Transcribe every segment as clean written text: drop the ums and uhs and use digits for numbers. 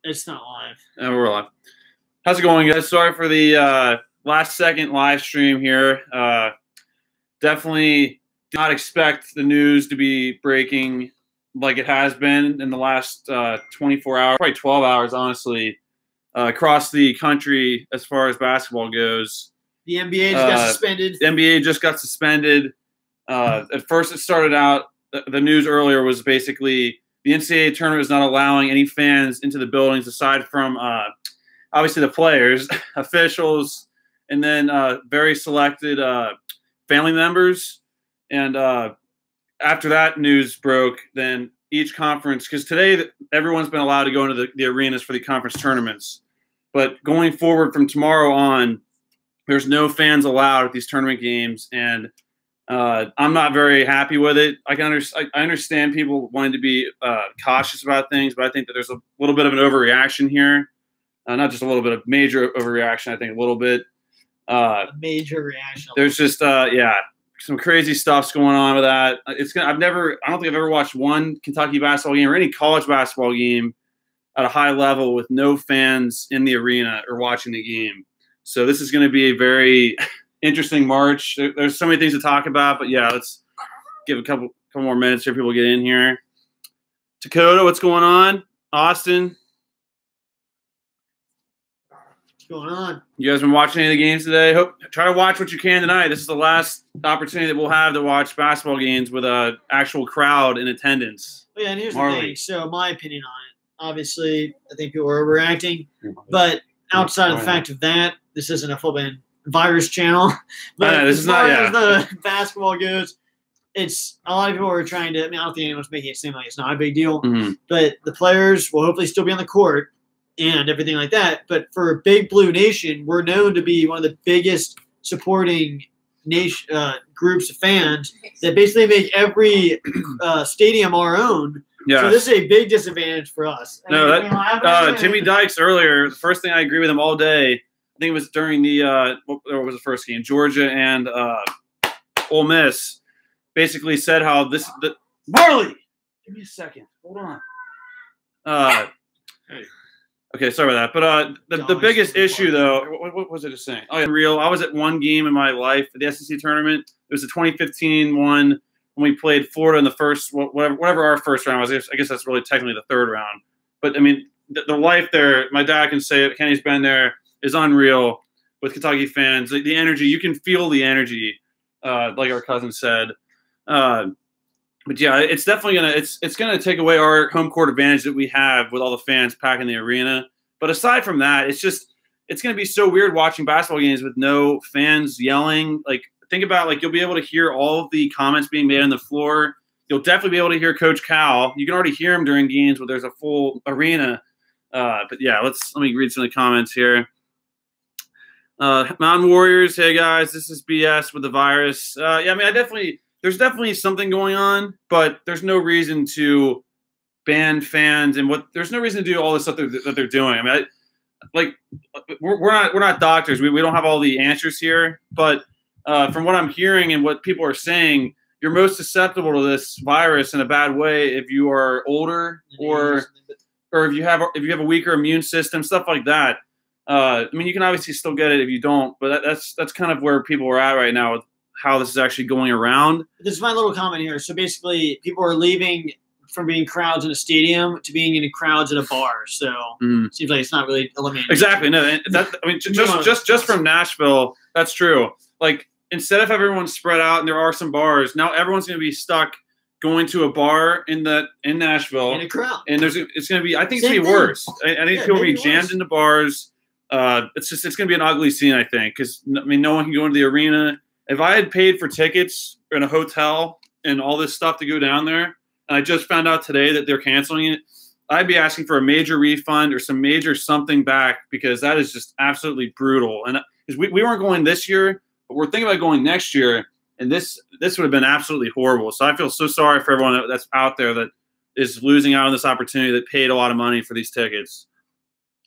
It's not live. We're live. How's it going, guys? Sorry for the last second live stream here. Definitely did not expect the news to be breaking like it has been in the last 24 hours, probably 12 hours, honestly, across the country as far as basketball goes. The NBA just got suspended. The NBA just got suspended. At first, it started out, the news earlier was basically the NCAA tournament is not allowing any fans into the buildings aside from obviously the players, officials, and then very selected family members. And after that news broke, then each conference, because today everyone's been allowed to go into the arenas for the conference tournaments. But going forward from tomorrow on, there's no fans allowed at these tournament games. And I'm not very happy with it. I understand people wanting to be cautious about things, but I think that there's a little bit of an overreaction here. Not just a little bit of major overreaction. I think a little bit. A major reaction. There's just some crazy stuff's going on with that. I don't think I've ever watched one Kentucky basketball game or any college basketball game at a high level with no fans in the arena or watching the game. So this is going to be a very interesting March. There's so many things to talk about, but yeah, let's give a couple more minutes here. People get in here. Dakota, what's going on? Austin, what's going on? You guys been watching any of the games today? Try to watch what you can tonight. This is the last opportunity that we'll have to watch basketball games with an actual crowd in attendance. Well, yeah, and here's the thing. So my opinion on it, obviously, I think people are overreacting, but outside of the fact of that, this isn't a full virus channel. But this as is far not, as the basketball goes, it's a lot of people are trying to. I mean, I don't think anyone's making it seem like it's not a big deal. Mm-hmm. But the players will hopefully still be on the court and everything like that. But for Big Blue Nation, we're known to be one of the biggest supporting groups of fans that basically make every stadium our own. Yeah. So this is a big disadvantage for us. No, Jimmy Dykes earlier, the first thing I agree with him all day, I think it was during what was the first game? Georgia and Ole Miss basically said how Marley, give me a second. Hold on. Hey. Okay, sorry about that. But the biggest issue, though, what was I just saying? Oh, yeah, real. I was at one game in my life at the SEC tournament. It was the 2015 one when we played Florida in the first, whatever our first round was. I guess that's really technically the third round. But, I mean, the life there, my dad can say it, Kenny's been there, is unreal with Kentucky fans. The energy, you can feel the energy, like our cousin said. But yeah, it's definitely gonna take away our home court advantage that we have with all the fans packing the arena. But aside from that, it's gonna be so weird watching basketball games with no fans yelling. Like, think about, you'll be able to hear all of the comments being made on the floor. You'll definitely be able to hear Coach Cal. You can already hear him during games where there's a full arena. But yeah, let me read some of the comments here. Mountain Warriors, hey guys, this is BS with the virus. Yeah, I mean, there's definitely something going on, but there's no reason to ban fans and there's no reason to do all this stuff that they're doing. I mean, we're not doctors. We don't have all the answers here, but from what I'm hearing and what people are saying, you're most susceptible to this virus in a bad way if you are older or if you have a weaker immune system, stuff like that. I mean, you can obviously still get it if you don't, but that's kind of where people are at right now with how this is actually going around. This is my little comment here. So basically, people are leaving from being crowds in a stadium to being in crowds at a bar. So it seems like it's not really eliminated. Exactly. No, I mean, just from Nashville, that's true. Like, instead of everyone spread out and there are some bars, now everyone's going to be stuck going to a bar in Nashville in a crowd, and it's going to be. I think it's going to be worse. I think people will be jammed into bars. It's going to be an ugly scene, I think, because I mean, no one can go into the arena. If I had paid for tickets in a hotel and all this stuff to go down there, and I just found out today that they're canceling it, I'd be asking for a major refund or some major something back, because that is just absolutely brutal. And because we weren't going this year, but we're thinking about going next year, and this would have been absolutely horrible. So I feel so sorry for everyone that's out there that is losing out on this opportunity, that paid a lot of money for these tickets.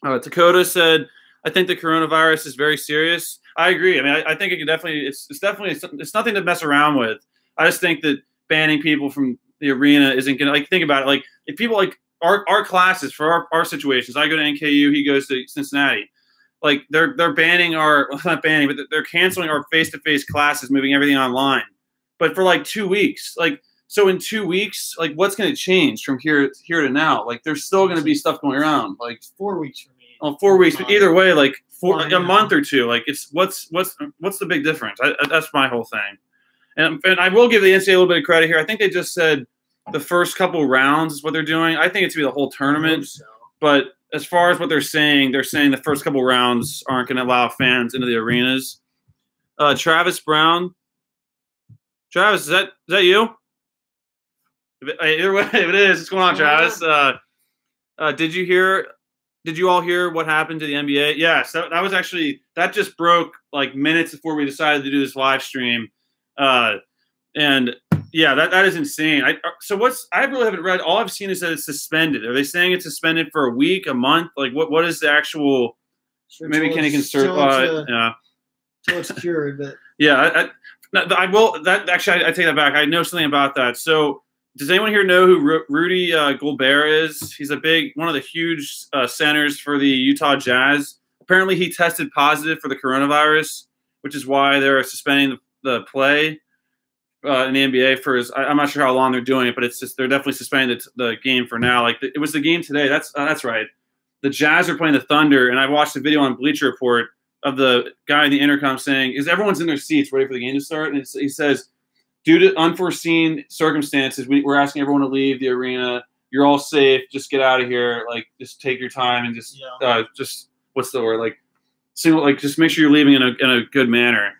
Dakota said, I think the coronavirus is very serious. I agree. I mean, I think it can definitely, it's nothing to mess around with. I just think that banning people from the arena isn't going to, think about it. Like, if people our classes for our situations. I go to NKU, he goes to Cincinnati. Like they're banning our not banning, but they're canceling our face-to-face classes, moving everything online. But for like 2 weeks, like so in 2 weeks, like what's going to change from here to now? Like there's still going to be stuff going around. Like 4 weeks for me. Oh, 4 weeks, but either way, like a month or two. Like it's what's the big difference? That's my whole thing. And I will give the NCAA a little bit of credit here. I think they just said the first couple rounds is what they're doing. I think it's going to be the whole tournament. So. But as far as what they're saying the first couple rounds aren't going to allow fans into the arenas. Travis Brown. Travis, is that you? Either way, if it is, what's going on, Travis? Did you all hear what happened to the NBA? Yes, that was actually – that just broke like minutes before we decided to do this live stream. And yeah, that is insane. I really haven't read. All I've seen is that it's suspended. Are they saying it's suspended for a week, a month? Like what is the actual? Sure, maybe Kenny can search. Yeah, until it's cured. But yeah, I will. That actually, I take that back. I know something about that. So, does anyone here know who Rudy Gobert is? He's one of the huge centers for the Utah Jazz. Apparently, he tested positive for the coronavirus, which is why they're suspending the play. In the NBA for I'm not sure how long they're doing it, but it's just they're definitely suspending the game for now. Like it was the game today. That's right. The Jazz are playing the Thunder, and I watched a video on Bleacher Report of the guy in the intercom saying, "Is everyone's in their seats ready for the game to start?" And he says, "Due to unforeseen circumstances, we're asking everyone to leave the arena. You're all safe. Just get out of here. Like just take your time and just what's the word? Just make sure you're leaving in a good manner."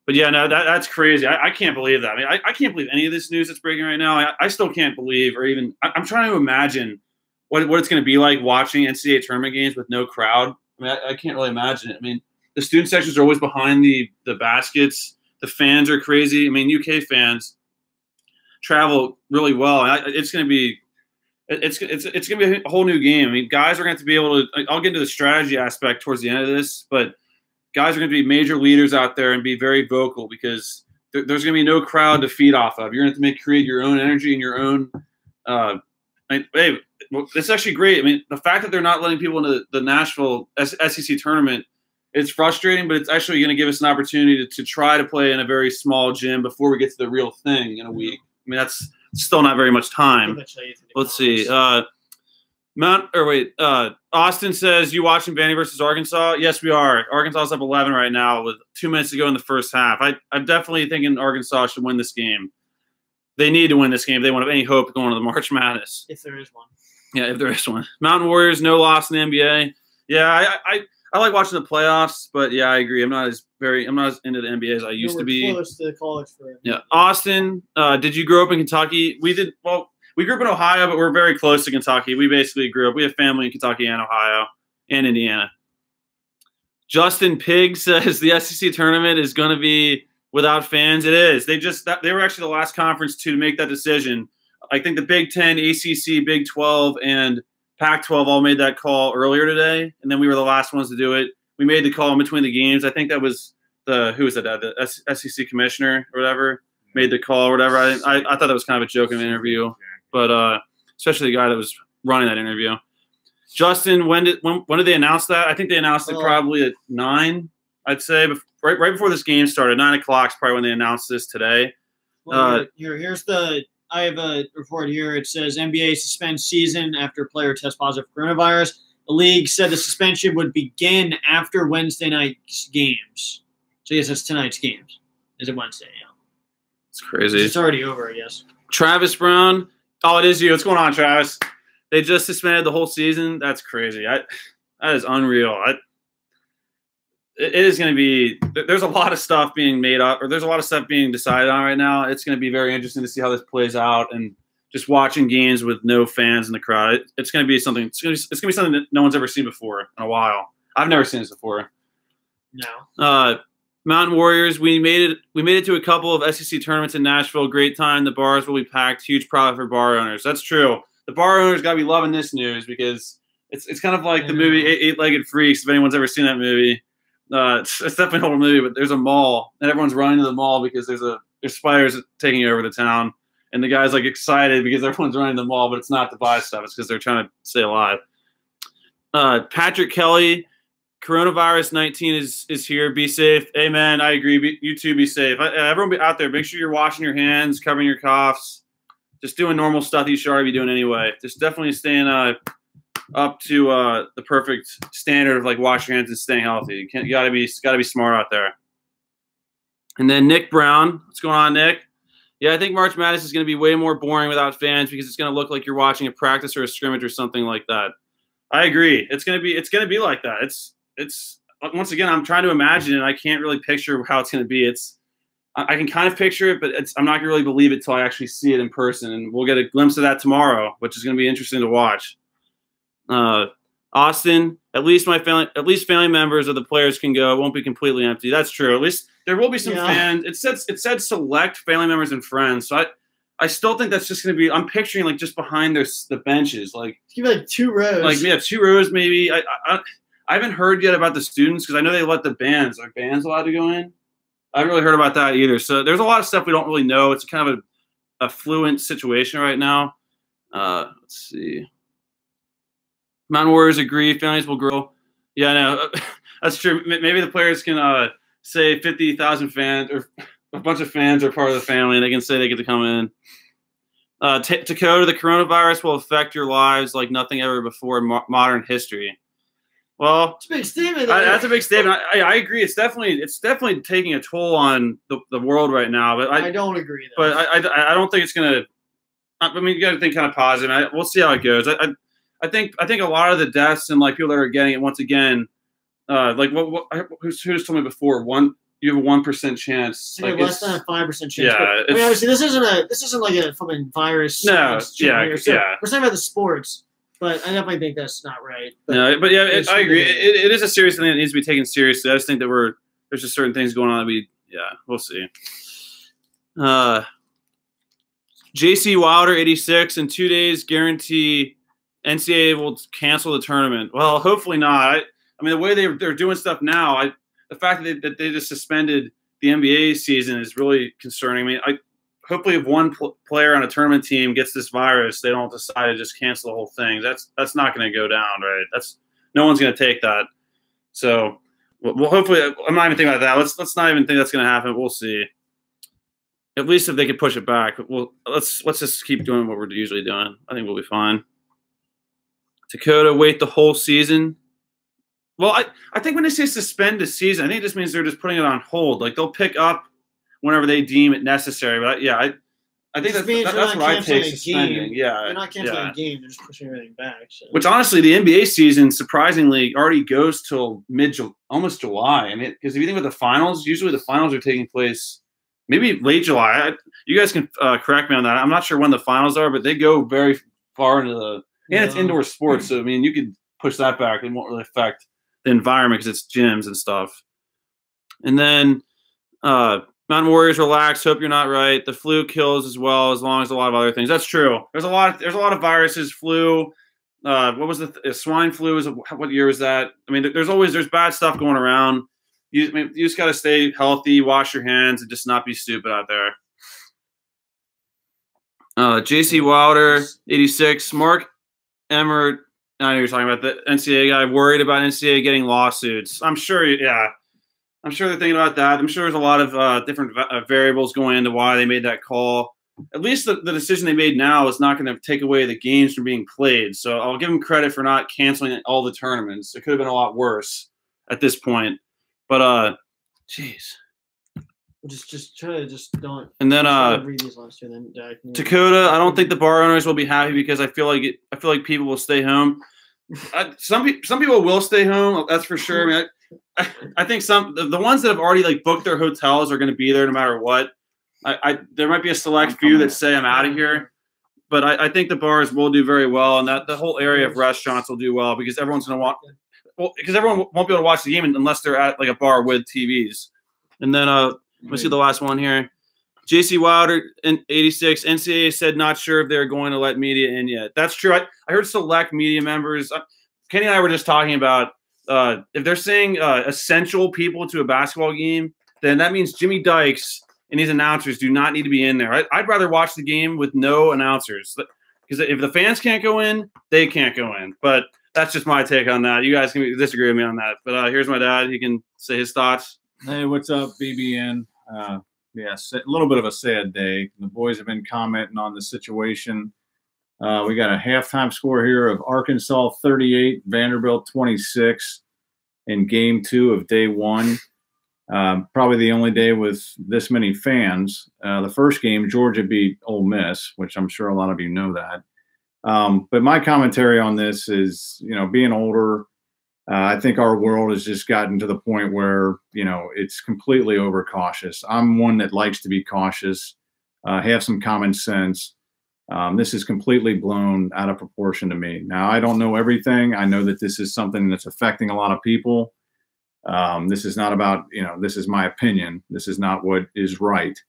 But yeah, no, that's crazy. I can't believe that. I mean, I can't believe any of this news that's breaking right now. I still can't believe, or even I'm trying to imagine what it's going to be like watching NCAA tournament games with no crowd. I mean, I can't really imagine it. I mean, the student sections are always behind the baskets. The fans are crazy. I mean, UK fans travel really well. It's going to be it's going to be a whole new game. I mean, guys are going to have to be able to. I'll get into the strategy aspect towards the end of this, but. Guys are going to be major leaders out there and be very vocal because there's going to be no crowd to feed off of. You're going to have to create your own energy and your own. It's actually great. I mean, the fact that they're not letting people into the Nashville SEC tournament, it's frustrating, but it's actually going to give us an opportunity to try to play in a very small gym before we get to the real thing in a week. I mean, that's still not very much time. Let's see. Austin says, you watching Vandy versus Arkansas? Yes, we are. Arkansas is up 11 right now with 2 minutes to go in the first half. I'm definitely thinking Arkansas should win this game. They need to win this game if they want to have any hope of going to the March Madness. If there is one. Yeah, if there is one. Mountain Warriors, no loss in the NBA. Yeah, I like watching the playoffs, but yeah, I agree. I'm not as into the NBA as I used to be. Close to college for yeah. Austin, did you grow up in Kentucky? We did. Well, we grew up in Ohio, but we're very close to Kentucky. We basically grew up. We have family in Kentucky and Ohio and Indiana. Justin Pigg says the SEC tournament is going to be without fans. It is. They were actually the last conference to make that decision. I think the Big Ten, ACC, Big 12, and Pac-12 all made that call earlier today, and then we were the last ones to do it. We made the call in between the games. I think that was the SEC commissioner or whatever made the call or whatever. I thought that was kind of a joke in an interview. But especially the guy that was running that interview. Justin, when did they announce that? I think they announced it probably at 9, I'd say. Right before this game started. 9 o'clock is probably when they announced this today. Well, I have a report here. It says NBA suspends season after player tests positive for coronavirus. The league said the suspension would begin after Wednesday night's games. So I guess that's tonight's games. Is it Wednesday? Yeah. It's crazy. It's already over, I guess. Travis Brown. Oh, it is you. What's going on, Travis? They just suspended the whole season. That's crazy. That is unreal. It is going to be – there's a lot of stuff being made up, or there's a lot of stuff being decided on right now. It's going to be very interesting to see how this plays out, and just watching games with no fans in the crowd. It's going to be something – it's going to be something that no one's ever seen before in a while. I've never seen this before. No. Mountain Warriors, we made it to a couple of SEC tournaments in Nashville. Great time. The bars will be packed. Huge profit for bar owners. That's true. The bar owners got to be loving this news because it's kind of like the movie Eight-Legged Freaks, if anyone's ever seen that movie. It's definitely an old movie, but there's a mall, and everyone's running to the mall because there's spiders taking over the town. and the guy's like excited because everyone's running the mall, but it's not to buy stuff. It's because they're trying to stay alive. Patrick Kelly, coronavirus 19 is here. Be safe. Hey, man, I agree. You too, be safe. Everyone be out there. Make sure you're washing your hands, covering your coughs, just doing normal stuff you should already be doing anyway. Just definitely staying up to the perfect standard of like washing your hands and staying healthy. You gotta be smart out there. And then Nick Brown, what's going on, Nick? Yeah, I think March Madness is going to be way more boring without fans because it's going to look like you're watching a practice or a scrimmage or something like that. I agree. It's going to be like that. It's once again, I'm trying to imagine it. I can't really picture how it's going to be. I can kind of picture it, but I'm not going to really believe it till I actually see it in person, and we'll get a glimpse of that tomorrow, which is going to be interesting to watch. Austin, at least family members of the players can go. It won't be completely empty. That's true. At least there will be some fans. It said select family members and friends. So I still think that's just going to be. I'm picturing like just behind the benches, like it's gonna be like 2 rows. Like 2 rows maybe. I haven't heard yet about the students because I know they let the bands. Are bands allowed to go in? I haven't really heard about that either. So there's a lot of stuff we don't really know. It's kind of a fluent situation right now. Let's see. Mountain Warriors agree. Families will grow. Yeah, no, that's true. Maybe the players can say 50,000 fans or a bunch of fans are part of the family, and they can say they get to come in. Dakota, the coronavirus will affect your lives like nothing ever before in modern history. Well, it's a big statement. That's a big statement. I agree. It's definitely taking a toll on the world right now. But I don't agree. Though. But I don't think it's gonna. I mean, you got to think kind of positive. We'll see how it goes. I think a lot of the deaths and like people that are getting it once again, like who just told me before, you have a 1% chance. Like less than a 5% chance. Yeah, I mean, obviously this isn't like a fucking virus. No, yeah. We're talking about the sports, but I definitely think that's not right. But no, but yeah, I agree. It is a serious thing that needs to be taken seriously. I just think that there's just certain things going on that we'll see. JC Wilder 86 in 2 days guarantee NCAA will cancel the tournament. Well, hopefully not. I mean, the way they're doing stuff now, the fact that they just suspended the NBA season is really concerning me. Hopefully, if one player on a tournament team gets this virus, they don't decide to just cancel the whole thing. That's not going to go down, right? No one's going to take that. So, well, hopefully, I'm not even thinking about that. Let's not even think that's going to happen. We'll see. At least if they could push it back. Well, let's just keep doing what we're usually doing. I think we'll be fine. Dakota, wait the whole season. Well, I think when they say suspend the season, I think it just means they're just putting it on hold. Like they'll pick up whenever they deem it necessary. But I think that's what I take suspending. Yeah, they're not canceling a game; they're just pushing everything back. So. Which honestly, the NBA season surprisingly already goes till almost July. I mean, because if you think about the finals, usually the finals are taking place maybe late July. You guys can correct me on that. I'm not sure when the finals are, but they go very far into the. And it's indoor sports, so I mean, you could push that back. It won't really affect the environment because it's gyms and stuff. And then Mountain Warriors relax. Hope you're not right. The flu kills as well, as long as a lot of other things. That's true. There's a lot of viruses. Flu. What was the swine flu? What year was that? I mean, there's bad stuff going around. You just got to stay healthy, wash your hands, and just not be stupid out there. JC Wilder 86. Mark Emmert. I know you're talking about the NCAA guy worried about NCAA getting lawsuits. I'm sure, I'm sure they're thinking about that. I'm sure there's a lot of different variables going into why they made that call. At least the decision they made now is not going to take away the games from being played. So I'll give them credit for not canceling all the tournaments. It could have been a lot worse at this point. But, jeez. Just try to don't. And then read these last two. Then Dakota, I don't think the bar owners will be happy because I feel like people will stay home. Some people will stay home. That's for sure. I mean, I think the ones that have already like booked their hotels are going to be there no matter what. There might be a select few that say I'm out of here, but I think the bars will do very well, and that the whole area of restaurants will do well because everyone's going to want. Well, because everyone won't be able to watch the game unless they're at like a bar with TVs, and then let's see the last one here. JC Wilder in 86. NCAA said not sure if they're going to let media in yet. That's true. I heard select media members. Kenny and I were just talking about if they're saying essential people to a basketball game, then that means Jimmy Dykes and these announcers do not need to be in there. I'd rather watch the game with no announcers, because if the fans can't go in, they can't go in. But that's just my take on that. You guys can disagree with me on that. But here's my dad. He can say his thoughts. Hey, what's up, BBN? Yeah, a little bit of a sad day. The boys have been commenting on the situation. We got a halftime score here of Arkansas 38, Vanderbilt 26 in game 2 of day 1. Probably the only day with this many fans. The first game, Georgia beat Ole Miss, which I'm sure a lot of you know that. But my commentary on this is, being older, I think our world has just gotten to the point where, it's completely overcautious. I'm one that likes to be cautious, have some common sense. This is completely blown out of proportion to me. Now, I don't know everything. I know that this is something that's affecting a lot of people. This is not about, this is my opinion. This is not what is right.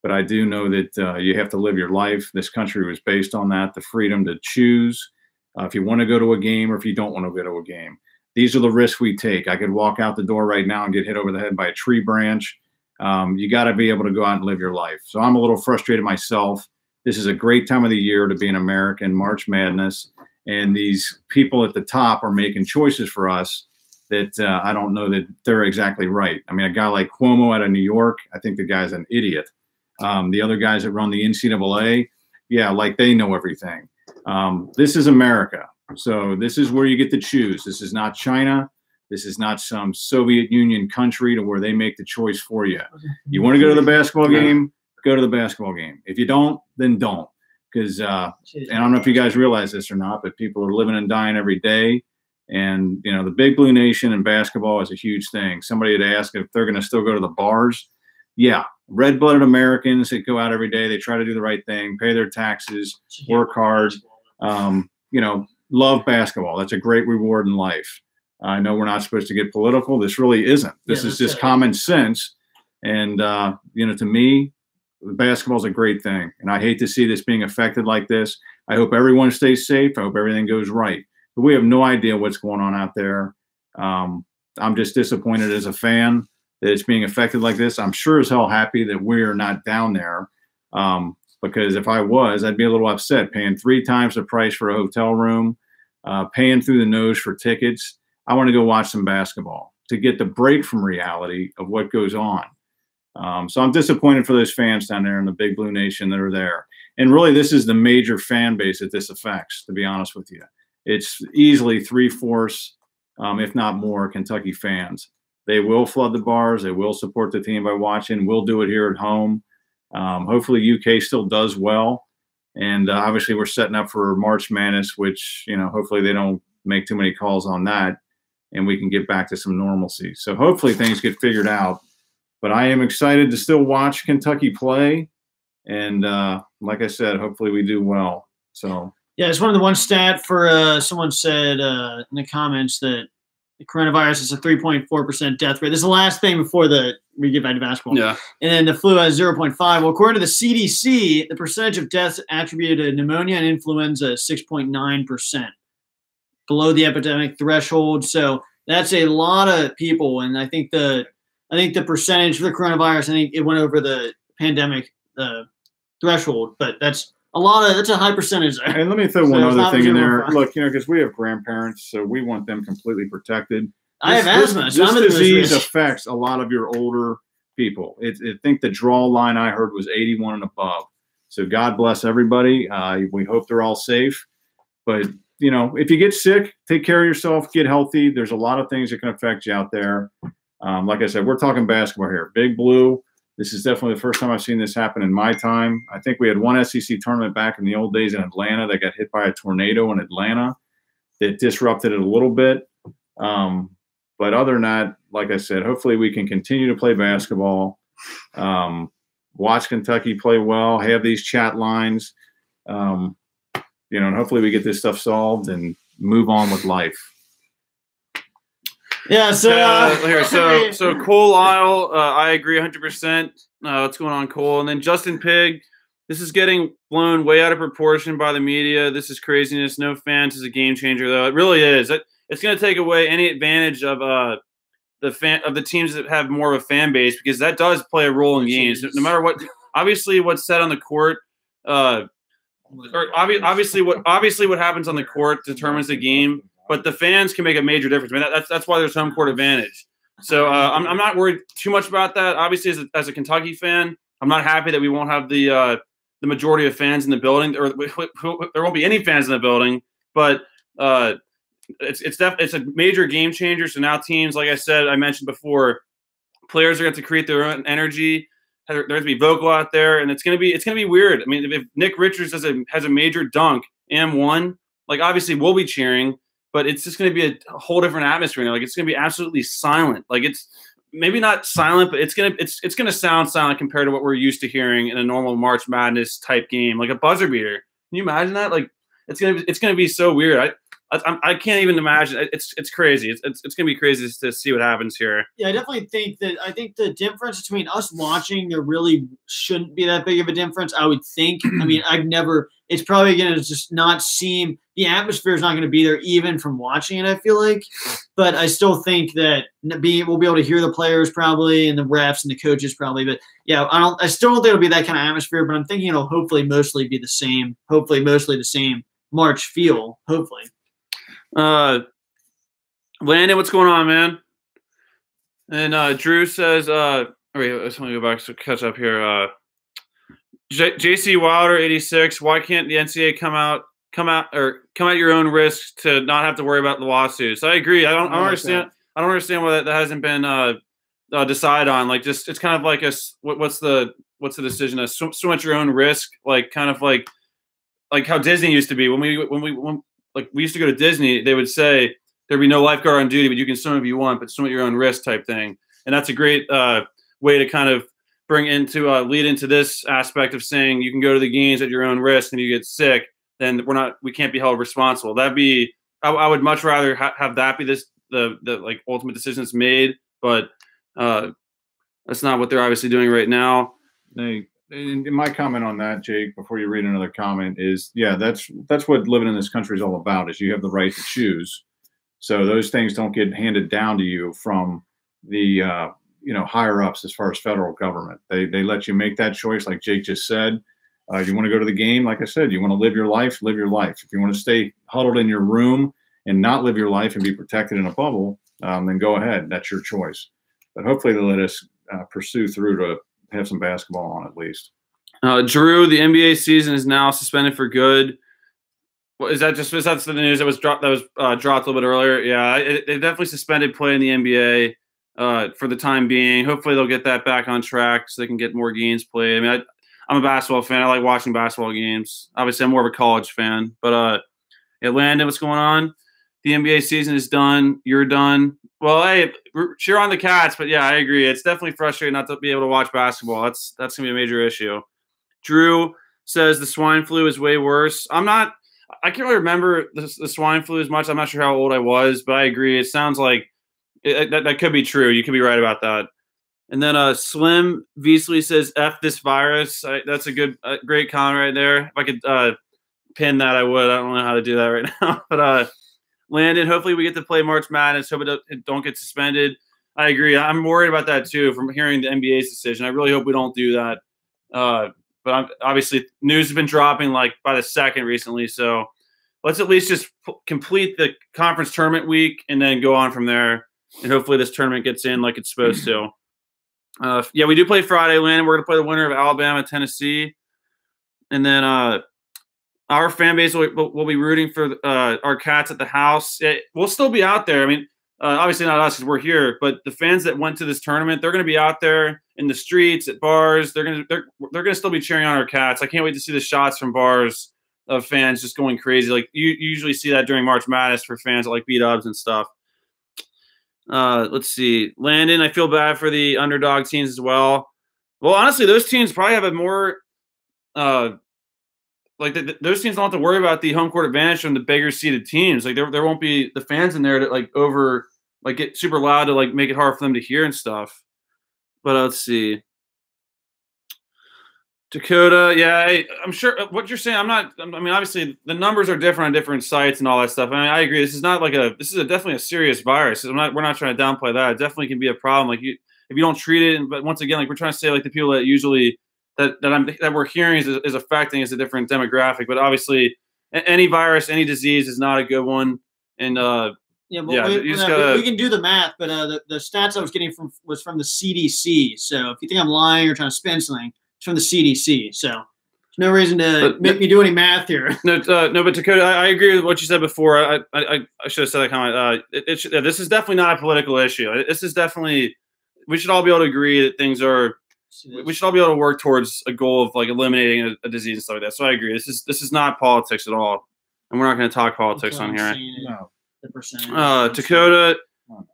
But I do know that you have to live your life. This country was based on that, the freedom to choose if you want to go to a game or if you don't want to go to a game. These are the risks we take. I could walk out the door right now and get hit over the head by a tree branch. You got to be able to go out and live your life. So I'm a little frustrated myself. This is a great time of the year to be an American, March Madness. And these people at the top are making choices for us that I don't know that they're exactly right. I mean, a guy like Cuomo out of New York, I think the guy's an idiot. The other guys that run the NCAA, yeah, like they know everything. This is America. So this is where you get to choose. This is not China. This is not some Soviet Union country to where they make the choice for you. You want to go to the basketball game, go to the basketball game. If you don't, then don't. Because and I don't know if you guys realize this or not, but people are living and dying every day. And, the Big Blue Nation and basketball is a huge thing. Somebody had asked if they're going to still go to the bars. Yeah, red-blooded Americans that go out every day. They try to do the right thing, pay their taxes, work hard, love basketball. That's a great reward in life. I know we're not supposed to get political. This really isn't. This is just common sense. And, to me, basketball is a great thing. And I hate to see this being affected like this. I hope everyone stays safe. I hope everything goes right. But we have no idea what's going on out there. I'm just disappointed as a fan that it's being affected like this. I'm sure as hell happy that we're not down there. Because if I was, I'd be a little upset paying 3 times the price for a hotel room, paying through the nose for tickets. I want to go watch some basketball to get the break from reality of what goes on. So I'm disappointed for those fans down there in the Big Blue Nation that are there. And really, this is the major fan base that this affects, to be honest with you. It's easily 3/4, if not more, Kentucky fans. They will flood the bars. They will support the team by watching. We'll do it here at home. Hopefully UK still does well. And obviously we're setting up for March Madness, which, hopefully they don't make too many calls on that and we can get back to some normalcy. So hopefully things get figured out. But I am excited to still watch Kentucky play. And like I said, hopefully we do well. So yeah, I just wanted the one stat for someone said in the comments that the coronavirus is a 3.4% death rate. This is the last thing before we get back to basketball. Yeah. And then the flu has 0.5. Well, according to the CDC, the percentage of deaths attributed to pneumonia and influenza is 6.9%, below the epidemic threshold. So that's a lot of people. And I think the percentage for the coronavirus, I think it went over the pandemic threshold, but that's a high percentage there. And let me throw one other thing in there. Look, because we have grandparents, so we want them completely protected. I have asthma. This disease affects a lot of your older people. I think the draw line I heard was 81 and above. So God bless everybody. We hope they're all safe. But, if you get sick, take care of yourself, get healthy. There's a lot of things that can affect you out there. Like I said, we're talking basketball here. Big Blue. This is definitely the first time I've seen this happen in my time. I think we had one SEC tournament back in the old days in Atlanta that got hit by a tornado in Atlanta that disrupted it a little bit. But other than that, like I said, hopefully we can continue to play basketball, watch Kentucky play well, have these chat lines, and hopefully we get this stuff solved and move on with life. Yeah, so Cole Isle, I agree 100%. What's going on, Cole? And then Justin Pig, this is getting blown way out of proportion by the media. This is craziness. No fans is a game changer, though. It really is. It's going to take away any advantage of the teams that have more of a fan base, because that does play a role in games. No matter what, obviously what's said on the court, or obviously what happens on the court determines the game. But the fans can make a major difference. I mean, that's why there's home court advantage. So I'm not worried too much about that. Obviously, as a Kentucky fan, I'm not happy that we won't have the majority of fans in the building, or there won't be any fans in the building. But it's a major game changer. So now teams, like I mentioned before, players are going to create their own energy. They're going to be vocal out there, and it's going to be weird. I mean, if Nick Richards has a major dunk and one, like obviously we'll be cheering. But it's just going to be a whole different atmosphere now. Like it's going to be absolutely silent. Like it's maybe not silent, but it's going to sound silent compared to what we're used to hearing in a normal March Madness type game, like a buzzer beater. Can you imagine that? Like it's going to be so weird. I can't even imagine. It's crazy. It's going to be crazy to see what happens here. Yeah, I definitely think the difference between us watching, there really shouldn't be that big of a difference. I would think. I mean, it's probably going to just not seem, the atmosphere is not going to be there even from watching it, I feel like. But I still think that we'll be able to hear the players probably and the refs and the coaches probably. But yeah, I still don't think it'll be that kind of atmosphere, but I'm thinking it'll hopefully mostly be the same, mostly the same March feel, hopefully. Landon, what's going on, man? And Drew says, wait, let me go back to catch up here. JC Wilder 86. Why can't the NCAA come at your own risk to not have to worry about the lawsuits? I agree. I don't understand. I don't understand why that hasn't been decided on. Like, just it's kind of like what's the decision? Swim at your own risk. Like kind of like how Disney used to be when we used to go to Disney. They would say there'd be no lifeguard on duty, but you can swim if you want, but swim at your own risk type thing. And that's a great way to kind of lead into this aspect of saying you can go to the games at your own risk, and you get sick, then we can't be held responsible. I would much rather have that be the like ultimate decision that's made, but that's not what they're obviously doing right now. In my comment on that, Jake, before you read another comment, is that's what living in this country is all about. Is you have the right to choose. So those things don't get handed down to you from the higher ups as far as federal government. They let you make that choice, like Jake just said. You want to go to the game, like I said, you want to live your life, live your life. If you want to stay huddled in your room and not live your life and be protected in a bubble, then go ahead. That's your choice. But hopefully they'll let us pursue through to have some basketball on at least. Drew, the NBA season is now suspended for good. Well, is that the news that was dropped a little bit earlier? Yeah, they definitely suspended play in the NBA for the time being. Hopefully they'll get that back on track so they can get more games played. I mean, I'm a basketball fan. I like watching basketball games. Obviously, I'm more of a college fan. But Landon, what's going on? The NBA season is done. You're done. Well, hey, cheer on the Cats. But yeah, I agree. It's definitely frustrating not to be able to watch basketball. That's going to be a major issue. Drew says the swine flu is way worse. I can't really remember the swine flu as much. I'm not sure how old I was, but I agree. It sounds like that could be true. You could be right about that. And then Slim Beasley says, F this virus. That's a great comment right there. If I could pin that, I would. I don't know how to do that right now. But Landon, hopefully we get to play March Madness. Hope it don't get suspended. I agree. I'm worried about that too from hearing the NBA's decision. I really hope we don't do that. But obviously news has been dropping like by the second recently. So let's at least just complete the conference tournament week and then go on from there. And hopefully this tournament gets in like it's supposed to. We do play Friday, Landon. We're going to play the winner of Alabama, Tennessee. And then our fan base will be rooting for our Cats at the house. We'll still be out there. I mean, obviously not us because we're here, but the fans that went to this tournament, they're going to be out there in the streets, at bars. They're going to still be cheering on our Cats. I can't wait to see the shots from bars of fans just going crazy. Like you usually see that during March Madness for fans that like B-dubs and stuff. Let's see. Landon, I feel bad for the underdog teams as well. Well, honestly, those teams probably have a more those teams don't have to worry about the home court advantage from the bigger seeded teams. Like there won't be the fans in there to get super loud to make it hard for them to hear and stuff. But let's see. Dakota, yeah, I'm sure what you're saying. I mean, obviously the numbers are different on different sites and all that stuff. I mean, I agree. This is not like this is definitely a serious virus. We're not trying to downplay that. It definitely can be a problem. Like if you don't treat it, but once again, like we're trying to say, like the people that usually that we're hearing is affecting is a different demographic. But obviously, any virus, any disease is not a good one. And yeah, but we can do the math. But the stats I was getting was from the CDC. So if you think I'm lying or trying to spin something, it's from the CDC. So there's no reason to make me do any math here. No, but Dakota, I agree with what you said before. I should have said that comment. This is definitely not a political issue. This is definitely we should all be able to agree that things are. We should all be able to work towards a goal of like eliminating a disease and stuff like that. So I agree. This is not politics at all, and we're not going to talk politics on here. No. Dakota,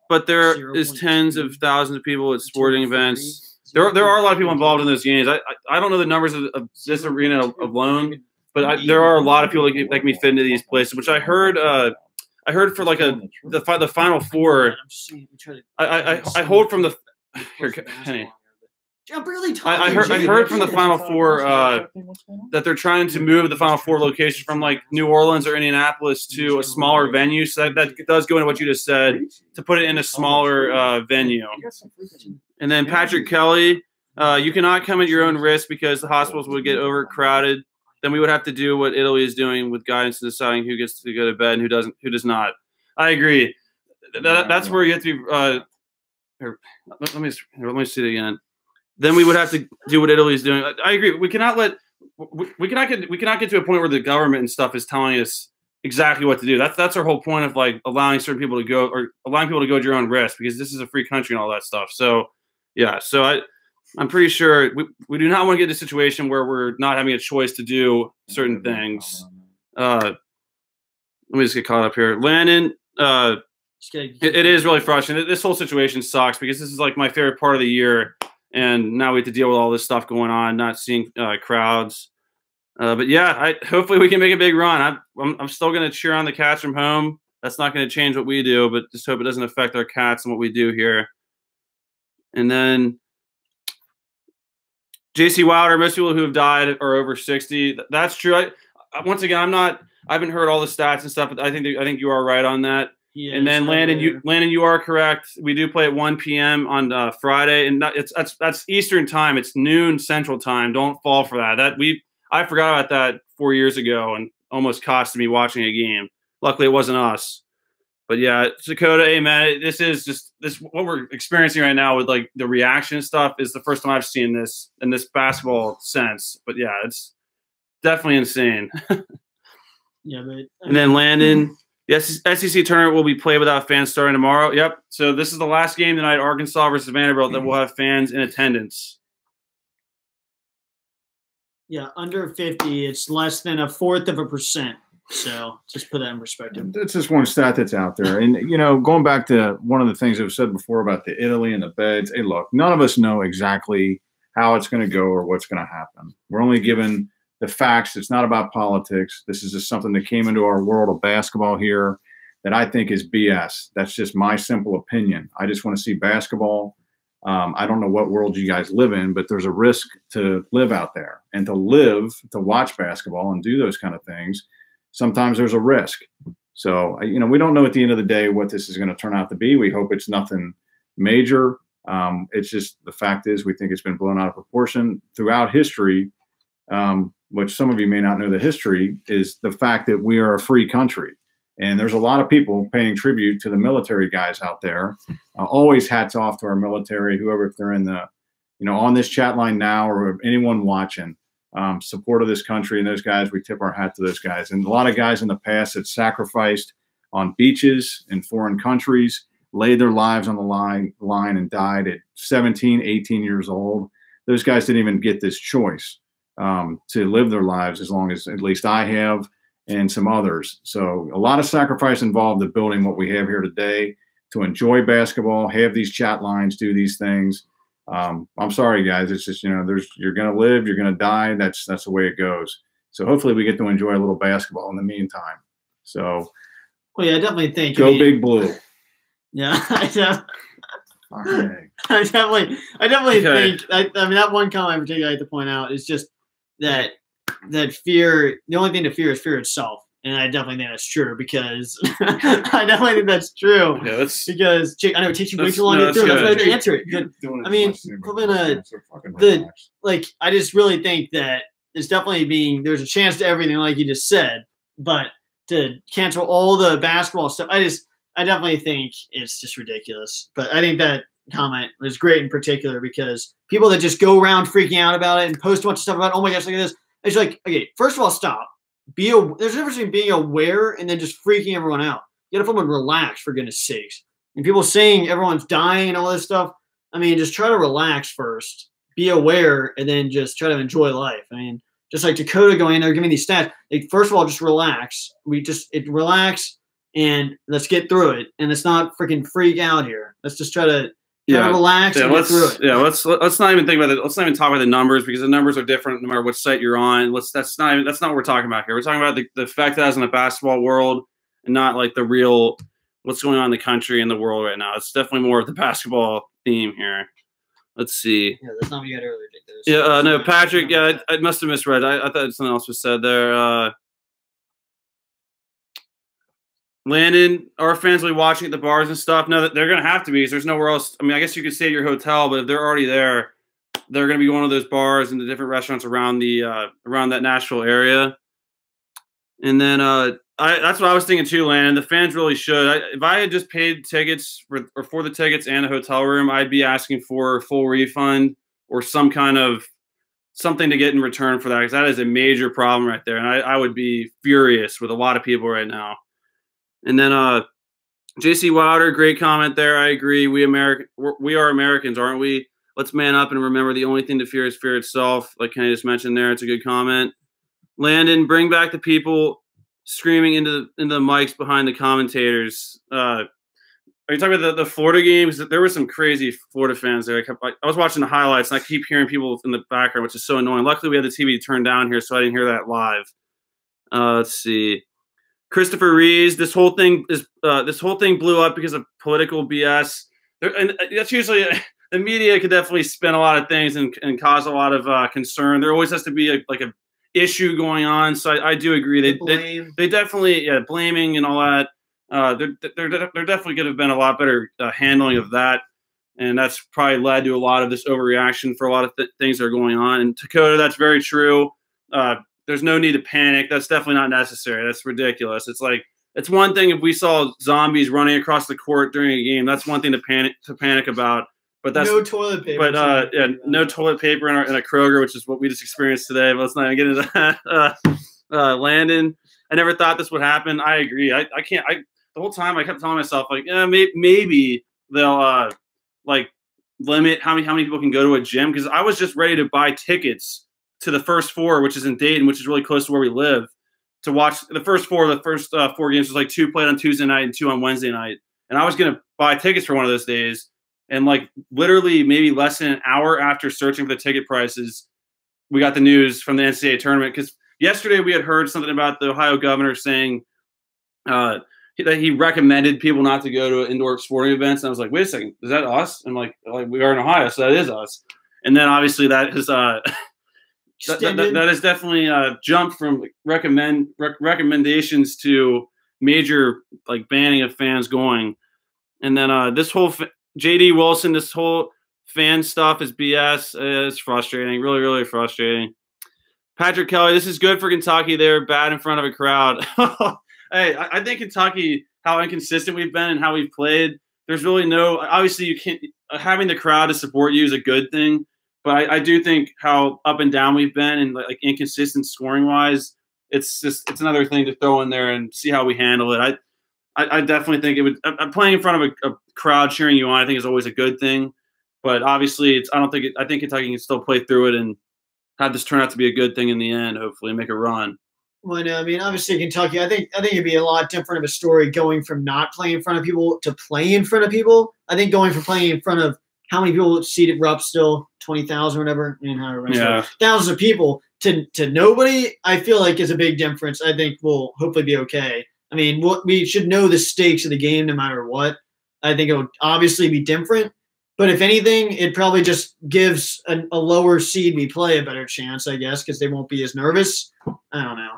but there is tens of thousands of people at sporting events. There are a lot of people involved in those games. I don't know the numbers of this arena alone, but there are a lot of people that can be fit into these places. Which I heard for like the Final Four. I hold from the here, Penny. I'm really talking. I heard from the Final Four that they're trying to move the Final Four location from like New Orleans or Indianapolis to a smaller venue. So that does go into what you just said, to put it in a smaller venue. And then Patrick Kelly, you cannot come at your own risk because the hospitals would get overcrowded. Then we would have to do what Italy is doing with guidance in deciding who gets to go to bed and who does not. I agree. That's where you have to be. Let me see it again. Then we would have to do what Italy is doing. I agree. We cannot get to a point where the government and stuff is telling us exactly what to do. That's our whole point of like allowing certain people to go or allowing people to go at your own risk, because this is a free country and all that stuff. So yeah, so I'm pretty sure we do not want to get in a situation where we're not having a choice to do certain things. Let me just get caught up here. Landon, it is really frustrating. This whole situation sucks because this is like my favorite part of the year. And now we have to deal with all this stuff going on, not seeing crowds. But yeah, hopefully we can make a big run. I'm still going to cheer on the Cats from home. That's not going to change what we do, but just hope it doesn't affect our Cats and what we do here. And then J.C. Wilder, most people who have died are over 60. That's true. Once again, I haven't heard all the stats and stuff, but I think you are right on that. Yeah, and then Landon, you are correct. We do play at 1 p.m. on Friday, and that's Eastern time. It's noon Central time. Don't fall for that. I forgot about that 4 years ago and almost costed me watching a game. Luckily, it wasn't us. But yeah, Dakota, hey man, this what we're experiencing right now with like the reaction stuff is the first time I've seen this in this basketball sense. But yeah, it's definitely insane. Yeah, but and then Landon. The SEC tournament will be played without fans starting tomorrow. Yep. So this is the last game tonight, Arkansas versus Vanderbilt, that will have fans in attendance. Yeah, under 50, it's less than 1/4%. So just put that in perspective. That's just one stat that's out there. And, going back to one of the things I've said before about the Italy and the beds, hey, look, none of us know exactly how it's going to go or what's going to happen. We're only given the facts. It's not about politics. This is just something that came into our world of basketball here that I think is BS. That's just my simple opinion. I just want to see basketball. I don't know what world you guys live in, but there's a risk to live out there and to watch basketball and do those kind of things. Sometimes there's a risk. So, we don't know at the end of the day what this is going to turn out to be. We hope it's nothing major. It's just the fact is we think it's been blown out of proportion throughout history. Which some of you may not know the history, is the fact that we are a free country. And there's a lot of people paying tribute to the military guys out there. Always hats off to our military, whoever, if they're in the, on this chat line now or anyone watching, support of this country and those guys, we tip our hat to those guys. And a lot of guys in the past that sacrificed on beaches in foreign countries, laid their lives on the line and died at 17, 18 years old. Those guys didn't even get this choice. To live their lives as long as at least I have and some others. So a lot of sacrifice involved in building what we have here today to enjoy basketball, have these chat lines, do these things. I'm sorry, guys. It's just, you're going to live, you're going to die. That's the way it goes. So hopefully we get to enjoy a little basketball in the meantime. So, well, yeah, I definitely think. Go Big Blue. Yeah, I definitely think. I mean, that one comment in particular I have to point out is just, that fear. The only thing to fear is fear itself. And I definitely think that's true because I definitely think that's true. Yeah, that's because I know it takes you way too long to get through. That's why I didn't answer it. Good. I mean, I just really think that it's definitely there's a chance to everything, like you just said, but to cancel all the basketball stuff, I definitely think it's just ridiculous. But I think that comment was great in particular because people that just go around freaking out about it and post a bunch of stuff about, oh my gosh, look at this. It's like, okay, first of all, stop. There's a difference between being aware and then just freaking everyone out. You gotta fucking relax, for goodness sakes. And people saying everyone's dying and all this stuff, I mean, just try to relax first. Be aware and then just try to enjoy life. I mean, just like Dakota going in there giving these stats, like, first of all, just relax. Relax and let's get through it. And let's not freaking freak out here. Let's just try to relax and get through it. Yeah, let's not even think about it. Let's not even talk about the numbers because the numbers are different no matter what site you're on. That's not what we're talking about here. We're talking about the effect that has on the basketball world and not like the real what's going on in the country and the world right now. It's definitely more of the basketball theme here. Let's see. Yeah, that's not what you had earlier. Yeah, no, Patrick. Yeah, I must have misread. I thought something else was said there. Landon, our fans will be watching at the bars and stuff. No, they're going to have to be because there's nowhere else. I mean, I guess you could stay at your hotel, but if they're already there, they're going to be going to those bars and the different restaurants around around that Nashville area. And then that's what I was thinking too, Landon. The fans really should. If I had just paid tickets for the tickets and the hotel room, I'd be asking for a full refund or some kind of something to get in return for that because that is a major problem right there. And I would be furious with a lot of people right now. And then J.C. Wilder, great comment there. I agree. We are Americans, aren't we? Let's man up and remember the only thing to fear is fear itself. Like Kenny just mentioned there, it's a good comment. Landon, bring back the people screaming into the mics behind the commentators. Are you talking about the Florida games? There were some crazy Florida fans there. I was watching the highlights, and I keep hearing people in the background, which is so annoying. Luckily, we had the TV turned down here, so I didn't hear that live. Let's see. Christopher Reeves, this whole thing blew up because of political BS. And that's usually the media could definitely spin a lot of things and cause a lot of concern. There always has to be a issue going on. So I do agree. They definitely blaming and all that. There definitely could have been a lot better handling of that, and that's probably led to a lot of this overreaction for a lot of things that are going on. And Dakota, that's very true. There's no need to panic. That's definitely not necessary. That's ridiculous. It's one thing if we saw zombies running across the court during a game. That's one thing to panic about. But that's no toilet paper. But no toilet paper in a Kroger, which is what we just experienced today. But let's not even get into that. Landon, I never thought this would happen. I agree. I can't. The whole time I kept telling myself maybe they'll limit how many people can go to a gym because I was just ready to buy tickets to the first four, which is in Dayton, which is really close to where we live, to watch the first four. The first four games was like 2 played on Tuesday night and 2 on Wednesday night. And I was going to buy tickets for one of those days. And literally maybe less than an hour after searching for the ticket prices, we got the news from the NCAA tournament. Because yesterday we had heard something about the Ohio governor saying that he recommended people not to go to indoor sporting events. And I was like, wait a second, is that us? And like we are in Ohio, so that is us. And then obviously that is that is definitely jumped from recommendations to major banning of fans going. And then this whole JD Wilson, this whole fan stuff is BS. It's frustrating, really, really frustrating. Patrick Kelly, this is good for Kentucky. They're bad in front of a crowd. Hey, I think Kentucky, how inconsistent we've been and how we've played. There's really obviously you can't having the crowd to support you is a good thing. But I do think how up and down we've been and inconsistent scoring wise, it's another thing to throw in there and see how we handle it. I definitely think it would. Playing in front of a crowd cheering you on, I think is always a good thing. But obviously, I think Kentucky can still play through it and have this turn out to be a good thing in the end. Hopefully, make a run. Well, no, I mean, obviously Kentucky. I think it'd be a lot different of a story going from not playing in front of people to playing in front of people. I think going from playing in front of how many people seated Rupp still 20,000 or whatever, thousands of people to nobody. I feel like is a big difference. I think we'll hopefully be okay. I mean, we should know the stakes of the game no matter what. I think it would obviously be different, But if anything, it probably just gives a lower seed we play a better chance, I guess, because they won't be as nervous. I don't know.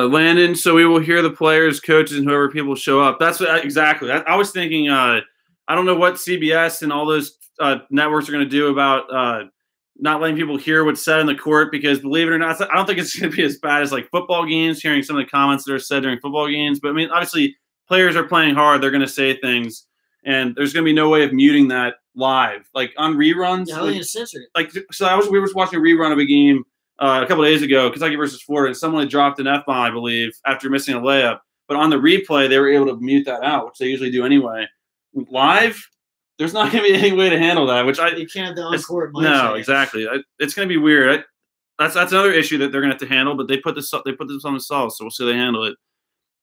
Landon, so we will hear the players, coaches, and whoever people show up. That's exactly. I was thinking. I don't know what CBS and all those networks are going to do about not letting people hear what's said in the court, because believe it or not, I don't think it's going to be as bad as like football games, hearing some of the comments that are said during football games. But I mean, obviously, players are playing hard; they're going to say things, and there's going to be no way of muting that live, like on reruns. Yeah, how are they going to censor it? Like, so we were watching a rerun of a game a couple of days ago, Kentucky versus Florida, and someone had dropped an F-bomb, I believe, after missing a layup. But on the replay, they were able to mute that out, which they usually do anyway. Live, there's not going to be any way to handle that. You can't have the on-court mics. No, exactly. It's going to be weird. That's another issue that they're going to have to handle. But they put this on themselves, so we'll see how they handle it.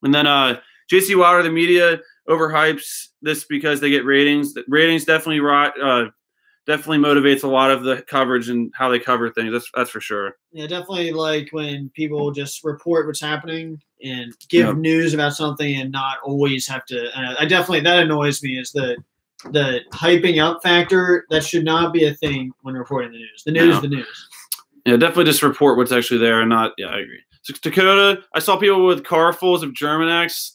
And then J.C. Wilder, the media overhypes this because they get ratings. Ratings definitely motivates a lot of the coverage and how they cover things. That's for sure. Yeah, definitely like when people just report what's happening and give news about something and not always have to. That annoys me, is the hyping up factor. That should not be a thing when reporting the news. The news is the news. Yeah, definitely just report what's actually there and not. Yeah, I agree. So Dakota, I saw people with carfuls of German-X.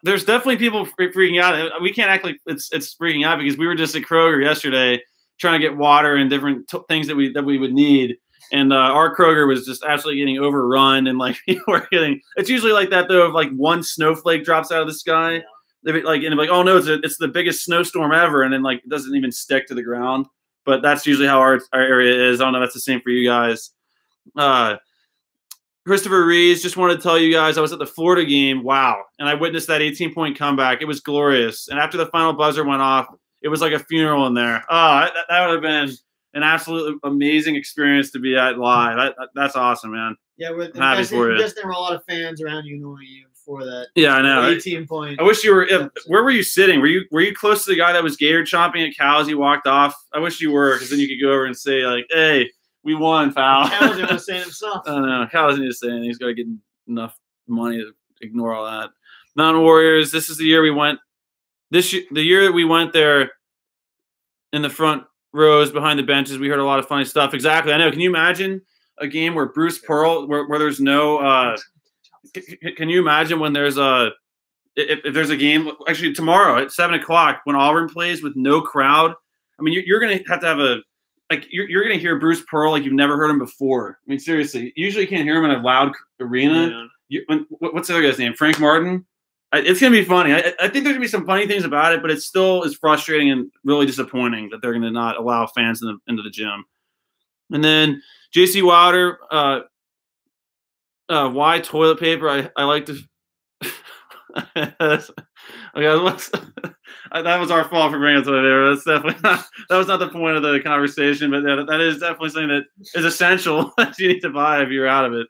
There's definitely people freaking out. We can't act like it's freaking out, because we were just at Kroger yesterday trying to get water and different things that we would need, and our Kroger was just absolutely getting overrun, and like people were getting. It's usually like that though. If like one snowflake drops out of the sky, they'd be like, oh no, it's the biggest snowstorm ever, and then like it doesn't even stick to the ground. But that's usually how our area is. I don't know if that's the same for you guys. Christopher Rees, just wanted to tell you guys I was at the Florida game. Wow. And I witnessed that 18-point comeback. It was glorious. And after the final buzzer went off, it was like a funeral in there. Oh, that would have been an absolutely amazing experience to be at live. That's awesome, man. Yeah, I'm happy for you. There were a lot of fans around you annoying you before that. Yeah, I know. 18-point. I wish you were. Where were you sitting? Were you close to the guy that was gator chomping at Cal as he walked off? I wish you were, because then you could go over and say like, "Hey, we won, pal." Cal doesn't want to say it himself. I don't know. Cal doesn't need to say anything. He's got to get enough money to ignore all that. Mountain Warriors. This is the year we went. The year that we went there, in the front rows behind the benches, we heard a lot of funny stuff. Exactly. I know. Can you imagine a game where Bruce Pearl, where there's no? Can you imagine when there's if there's a game actually tomorrow at 7:00 when Auburn plays with no crowd? I mean, you're going to have you're going to hear Bruce Pearl like you've never heard him before. I mean, seriously, usually you can't hear him in a loud arena. Yeah. What's the other guy's name? Frank Martin. It's going to be funny. I think there's going to be some funny things about it, but it still is frustrating and really disappointing that they're going to not allow fans into the gym. And then J.C. Wilder, why toilet paper? I like to. That was our fault for bringing toilet paper. That's definitely that was not the point of the conversation, but that is definitely something that is essential that you need to buy if you're out of it.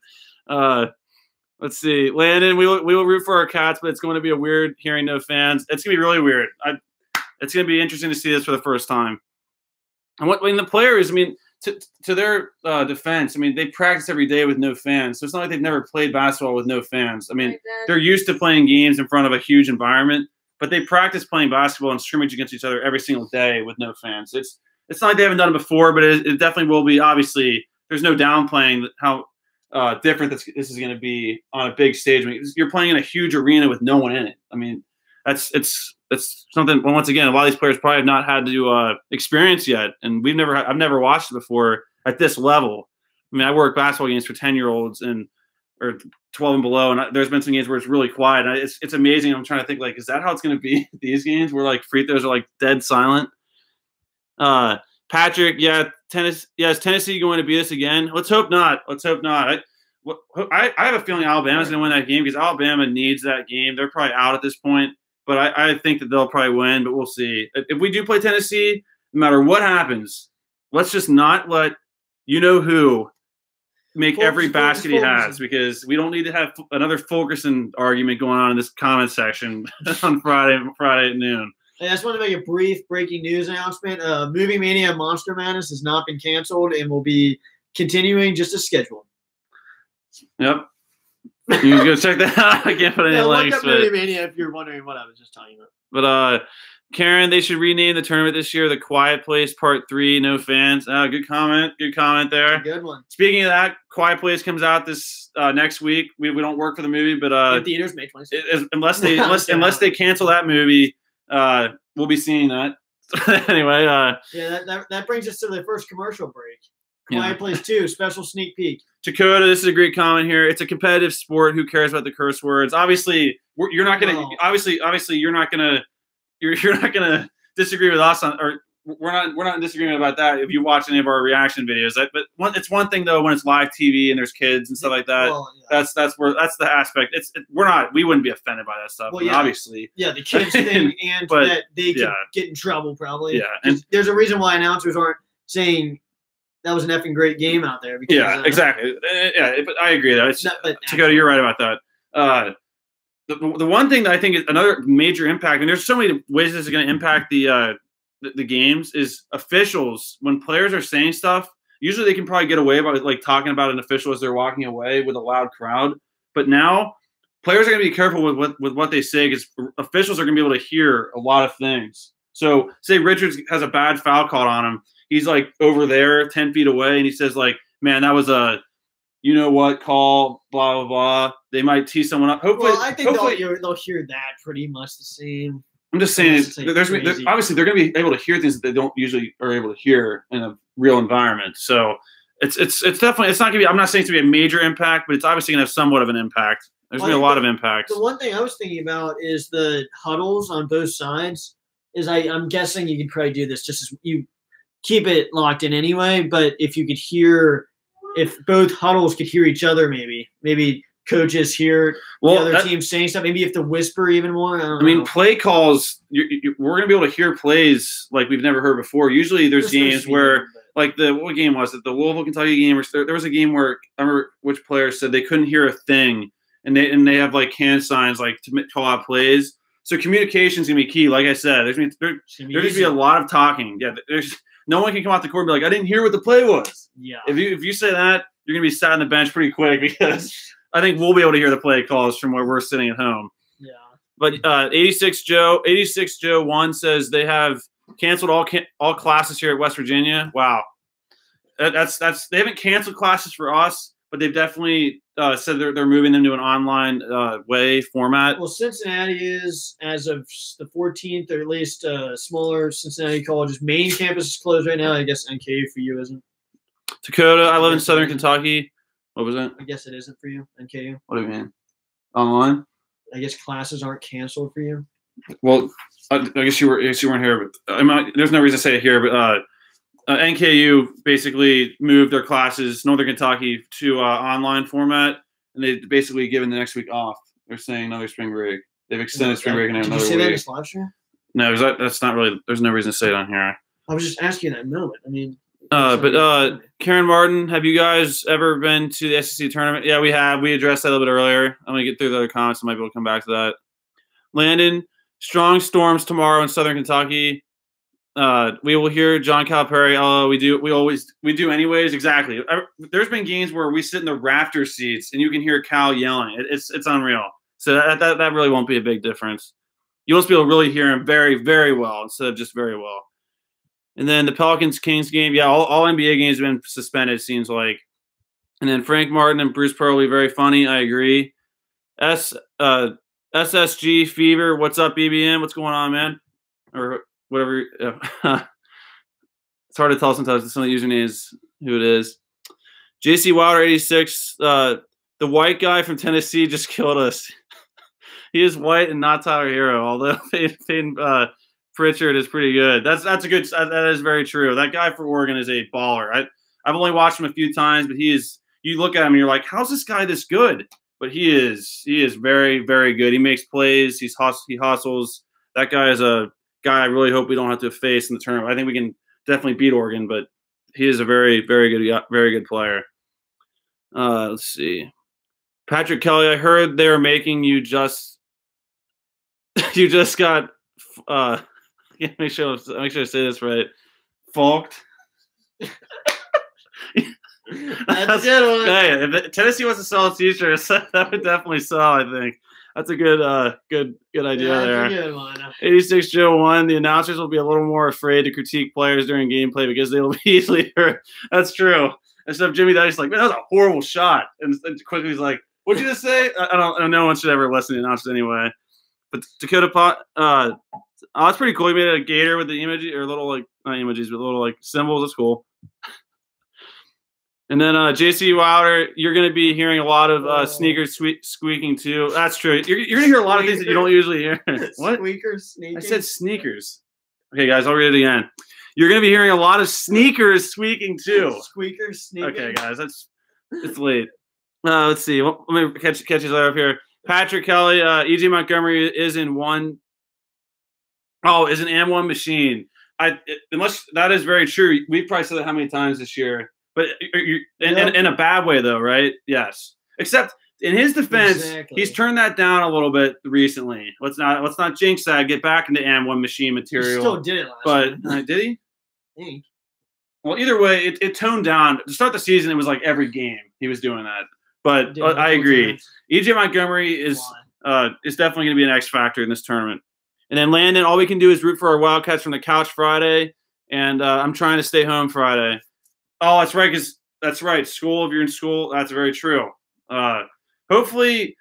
Let's see, Landon. We will root for our Cats, but it's going to be a weird hearing no fans. It's going to be really weird. It's going to be interesting to see this for the first time. And the players, I mean, to their defense, I mean, they practice every day with no fans. So it's not like they've never played basketball with no fans. I mean, they're used to playing games in front of a huge environment, but they practice playing basketball and scrimmage against each other every single day with no fans. It's not like they haven't done it before, but it definitely will be. Obviously, there's no downplaying how different this is going to be on a big stage. I mean, you're playing in a huge arena with no one in it. I mean, it's something. Well, once again, a lot of these players probably have not had to experience yet, and I've never watched it before at this level. I mean, I work basketball games for 10-year-olds or 12 and below, and there's been some games where it's really quiet. And it's amazing. I'm trying to think, like, is that how it's going to be at these games where like free throws are like dead silent? Patrick, is Tennessee going to beat us again? Let's hope not. I have a feeling Alabama's going to win that game because Alabama needs that game. They're probably out at this point, but I think that they'll probably win, but we'll see. If we do play Tennessee, no matter what happens, let's just not let you-know-who make every basket he has, because we don't need to have another Fulkerson argument going on in this comment section on Friday at noon. I just want to make a brief breaking news announcement. Movie Mania Monster Madness has not been canceled and will be continuing just as scheduled. Yep. You can go check that out. I can't put any links. Look up Movie Mania if you're wondering what I was just talking about. But Karen, they should rename the tournament this year The Quiet Place Part 3, no fans. Good comment. Good comment there. Good one. Speaking of that, Quiet Place comes out this next week. We don't work for the movie, but in theaters May 26th. Unless they cancel that movie, we'll be seeing that. Anyway, that brings us to the first commercial break. Quiet Place 2, special sneak peek. Dakota, this is a great comment here. It's a competitive sport. Who cares about the curse words? Obviously, you're not gonna. Obviously, you're not gonna. You're not gonna disagree with us on, or we're not in disagreement about that if you watch any of our reaction videos. But it's one thing though when it's live TV and there's kids and stuff like that. Well, yeah. That's the aspect. We wouldn't be offended by that stuff. Well, yeah. Obviously. Yeah, the kids thing, and that they could get in trouble probably. Yeah, and there's a reason why announcers aren't saying that was an effing great game out there. Because, exactly. But I agree though. Dakota, you're right about that. The one thing that I think is another major impact, and there's so many ways this is going to impact the games, is officials. When players are saying stuff, usually they can probably get away by like talking about an official as they're walking away with a loud crowd. But now players are going to be careful with what they say because officials are going to be able to hear a lot of things. So say Richards has a bad foul called on him. He's like over there 10 feet away, and he says like, man, that was a you know what call, blah, blah, blah. They might tee someone up. Hopefully, I think they'll hear that pretty much the same. I'm just saying, obviously they're going to be able to hear things that they don't usually are able to hear in a real environment. So it's definitely, it's not going to be, I'm not saying it's going to be a major impact, but it's obviously going to have somewhat of an impact. There's going to be a lot of impacts. The one thing I was thinking about is the huddles on both sides. I'm guessing you could probably do this just as you keep it locked in anyway, but if you could hear, if both huddles could hear each other, maybe coaches hear the other team saying stuff. Maybe you have to whisper even more. I mean, play calls, we're going to be able to hear plays like we've never heard before. Usually there's games where, like what game was it? The Louisville, Kentucky game? Or there was a game where I remember which player said they couldn't hear a thing, and they have like hand signs like to call out plays. So communication is going to be key. Like I said, there's going to be a lot of talking. Yeah, no one can come out the court and be like, I didn't hear what the play was. Yeah. If you say that, you're going to be sat on the bench pretty quick because I think we'll be able to hear the play calls from where we're sitting at home. Yeah. But 86 Joe 1 says they have canceled all classes here at West Virginia. Wow. That's they haven't canceled classes for us, but they've definitely said they're moving them to an online format. Well, Cincinnati is, as of the 14th, or at least smaller Cincinnati college's main campus is closed right now. I guess NKU for you isn't. Dakota, I live in Southern Kentucky. What was that? I guess it isn't for you, NKU. What do you mean? Online? I guess classes aren't canceled for you. Well, I guess you weren't here, but there's no reason to say it here, but NKU basically moved their classes, Northern Kentucky, to online format, and they've basically given the next week off. They're saying another spring break. They've extended spring break another week. Did you say that in this live stream? No, that's not really. There's no reason to say it on here. I was just asking that moment. I mean. But Karen Martin, have you guys ever been to the SEC tournament? Yeah, we have. We addressed that a little bit earlier. I'm going to get through the other comments. I might be able to come back to that. Landon, strong storms tomorrow in Southern Kentucky. We will hear John Calipari. We do anyways. Exactly. There's been games where we sit in the rafter seats and you can hear Cal yelling. It's unreal. So that really won't be a big difference. You'll just be able to really hear him very, very well instead of just very well. And then the Pelicans-Kings game, yeah, all NBA games have been suspended, it seems like. And then Frank Martin and Bruce Pearlie, very funny, I agree. SSG Fever, what's up, BBM? What's going on, man? Or whatever. It's hard to tell sometimes some of the usernames who it is. JC Wilder, 86. The white guy from Tennessee just killed us. He is white and not Tyler Hero, although Peyton Pritchard is pretty good. That is very true. That guy for Oregon is a baller. I've only watched him a few times, but you look at him and you're like, how's this guy this good? But he is very, very good. He makes plays. He hustles. That guy is a guy I really hope we don't have to face in the tournament. I think we can definitely beat Oregon, but he is a very, very good player. Let's see. Patrick Kelly, I heard they were making you just got make sure I say this right. Falked. That's a good one. Hey, if Tennessee wants to sell t-shirts, that would definitely sell, I think. That's a good idea there. That's a good one. 86 Joe 1. The announcers will be a little more afraid to critique players during gameplay because they will be easily hurt. That's true. Except Jimmy Dice like, man, that was a horrible shot. And quickly he's like, what'd you just say? I don't. No one should ever listen to the announcers anyway. But Dakota Pot, that's pretty cool. He made a gator with the emoji or little like not emojis, but little like symbols. That's cool. And then JC Wilder, you're going to be hearing a lot of sneakers squeaking too. That's true. You're going to hear a lot of things that you don't usually hear. What? Squeakers, sneaking? I said sneakers. Okay, guys, I'll read it again. You're going to be hearing a lot of sneakers squeaking too. Squeakers, sneaking. Okay, guys, it's late. Let's see. Let me catch his up here. Patrick Kelly, EJ Montgomery is in one. Oh, is an M1 machine. Unless that is very true. We've probably said that how many times this year. But in a bad way, though, right? Yes. Except in his defense, he's turned that down a little bit recently. Let's not jinx that. Get back into M1 machine material. He still did it last But did he? I think. Well, either way, it toned down. To start the season, it was like every game he was doing that. But I agree. EJ Montgomery is definitely going to be an X factor in this tournament. And then Landon, all we can do is root for our Wildcats from the couch Friday. And I'm trying to stay home Friday. Oh, that's right. That's right. School, if you're in school, that's very true. Hopefully,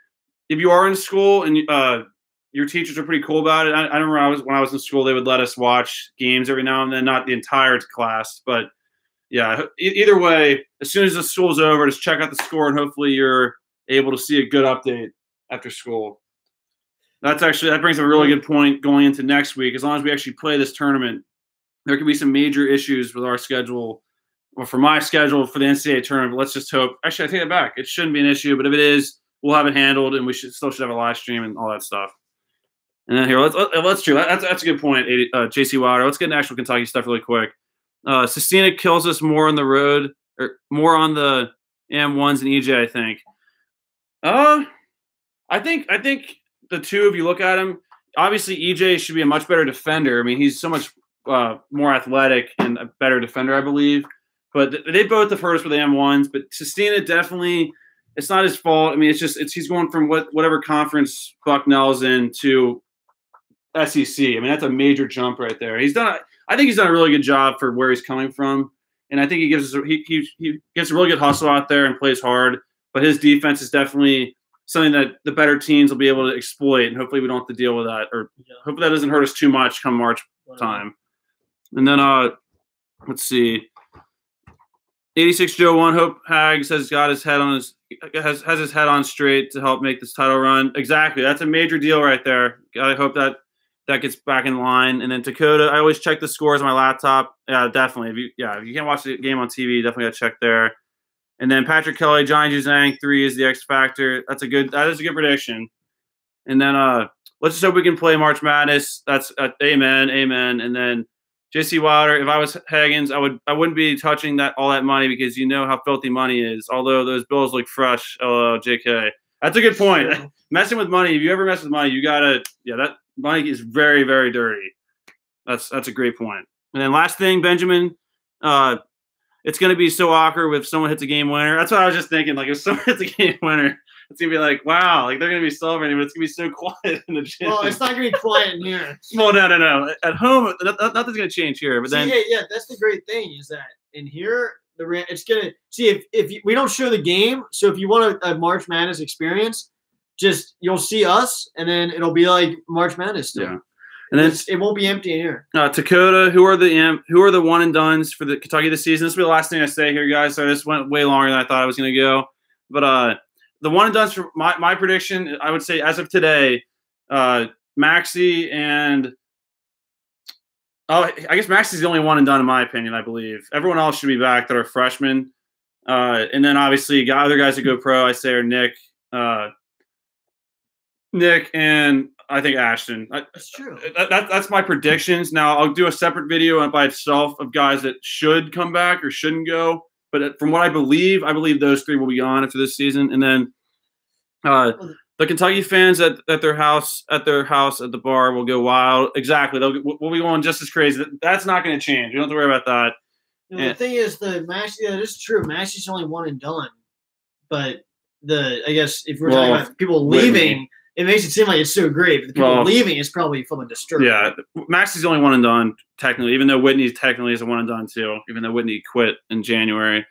if you are in school and your teachers are pretty cool about it. I remember when I was in school, they would let us watch games every now and then, not the entire class. But, yeah, either way, as soon as the school's over, just check out the score, and hopefully you're able to see a good update after school. That brings up a really good point going into next week. As long as we actually play this tournament, there could be some major issues with our schedule. Or for my schedule for the NCAA tournament, let's just hope. Actually, I take it back. It shouldn't be an issue, but if it is, we'll have it handled, and we should have a live stream and all that stuff. And then here, let's true. That's a good point, JC Wilder. Let's get into actual Kentucky stuff really quick. Sistina kills us more on the road, or more on the M1s than EJ, I think. I think the two, if you look at him, obviously EJ should be a much better defender. I mean, he's so much more athletic and a better defender, I believe. But they both have hurt us with the M1s. But Sistina definitely, it's not his fault. I mean, he's going from whatever conference Bucknell's in to SEC. I mean, that's a major jump right there. I think he's done a really good job for where he's coming from, and I think he gives a really good hustle out there and plays hard. But his defense is definitely something that the better teams will be able to exploit, and hopefully we don't have to deal with that, or hopefully that doesn't hurt us too much come March time. And then let's see. 86 Joe 1 Hope Hags has his head on straight to help make this title run. Exactly. That's a major deal right there. I hope that gets back in line. And then Dakota, I always check the scores on my laptop. Yeah, definitely. If you can't watch the game on TV, definitely got to check there. And then Patrick Kelly, Johnny Juzang, 3 is the X factor. That is a good prediction. And then let's just hope we can play March Madness. That's amen. And then JC Wilder, if I was Higgins, I wouldn't be touching all that money because you know how filthy money is. Although those bills look fresh, JK. That's a good point. Yeah. Messing with money, if you ever mess with money, you gotta that money is very, very dirty. That's a great point. And then last thing, Benjamin, it's gonna be so awkward if someone hits a game winner. That's what I was just thinking. Like if someone hits a game winner, it's gonna be like, wow, like they're gonna be celebrating, but it's gonna be so quiet in the gym. Well, it's not gonna be quiet in here. Well, no. At home, nothing's gonna change here. But then, yeah, that's the great thing is that in here, it's gonna see if we don't show the game. So if you want a March Madness experience, just you'll see us, and then it'll be like March Madness still. Yeah. And then it won't be empty in here. Dakota, who are the one and dones for the Kentucky this season? This will be the last thing I say here, guys. So this went way longer than I thought I was gonna go, but the one and done's for my prediction, I would say as of today, Maxey and I guess Maxey's the only one and done in my opinion, I believe. Everyone else should be back that are freshmen. And then obviously other guys that go pro, I say are Nick and I think Ashton. That's true. That's my predictions. Now I'll do a separate video by itself of guys that should come back or shouldn't go. But from what I believe those 3 will be on after this season. And then the Kentucky fans at their house at the bar will go wild. Exactly. We'll be going just as crazy. That's not going to change. You don't have to worry about that. The thing is, the Maxey, that is true. Maxey's only one and done. But I guess if we're talking about people leaving, it makes it seem like it's so great. But the people leaving is probably fucking disturbing. Yeah, Max is the only one and done technically, even though Whitney technically is a one and done too. Even though Whitney quit in January,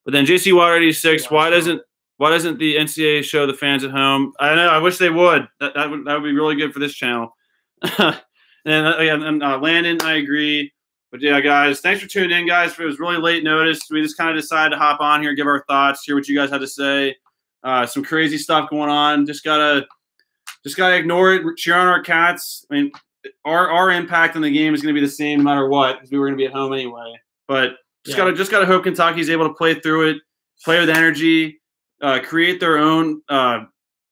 but then JC Water 86. Why doesn't the NCAA show the fans at home? I know. I wish they would. That would be really good for this channel. And Landon, I agree. But yeah, guys, thanks for tuning in, guys. It was really late notice. We just kind of decided to hop on here, give our thoughts, hear what you guys had to say. Some crazy stuff going on. Just gotta ignore it. Cheer on our Cats. I mean, our impact on the game is going to be the same no matter what, because we were going to be at home anyway. But just gotta hope Kentucky's able to play through it, play with energy, create their own. Like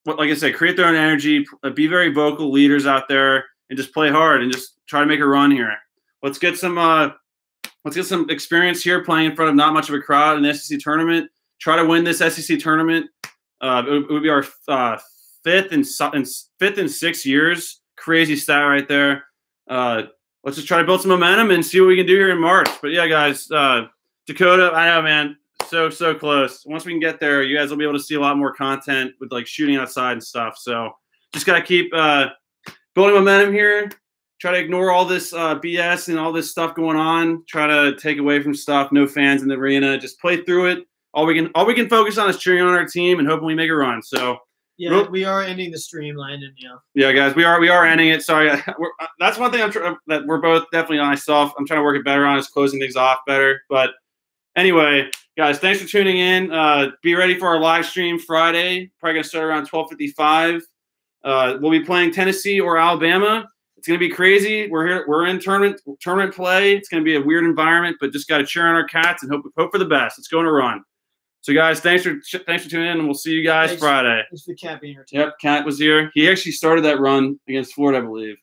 I said, create their own energy. Be very vocal leaders out there, and just play hard and just try to make a run here. Let's get some experience here playing in front of not much of a crowd in the SEC tournament. Try to win this SEC tournament. It would be our fifth in 6 years. Crazy stat right there. Let's just try to build some momentum and see what we can do here in March. But yeah, guys, Dakota, I know, man, so close. Once we can get there, you guys will be able to see a lot more content with like shooting outside and stuff. So just gotta keep building momentum here. Try to ignore all this BS and all this stuff going on. Try to take away from stuff. No fans in the arena. Just play through it. All we can focus on is cheering on our team and hoping we make a run. So yeah, we are ending the stream, Landon. Yeah, guys, we are ending it. Sorry, that's one thing that we're both definitely on. Myself, I'm trying to work it better on is closing things off better. But anyway, guys, thanks for tuning in. Be ready for our live stream Friday. Probably gonna start around 12:55. We'll be playing Tennessee or Alabama. It's going to be crazy. We're here. We're in tournament play. It's going to be a weird environment, but just got to cheer on our Cats and hope for the best. It's going to run. So, guys, thanks for tuning in, and we'll see you guys Friday. Thanks for Cat being here. Yep, Cat was here. He actually started that run against Florida, I believe.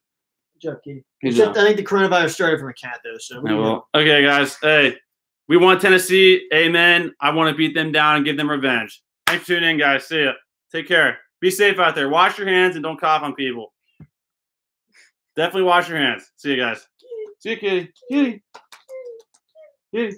Good job, Katie. Except I think the coronavirus started from a cat, though. So okay, guys. Hey, we want Tennessee. Amen. I want to beat them down and give them revenge. Thanks for tuning in, guys. See ya. Take care. Be safe out there. Wash your hands and don't cough on people. Definitely wash your hands. See you guys. See you, Kitty. Kitty. Kitty.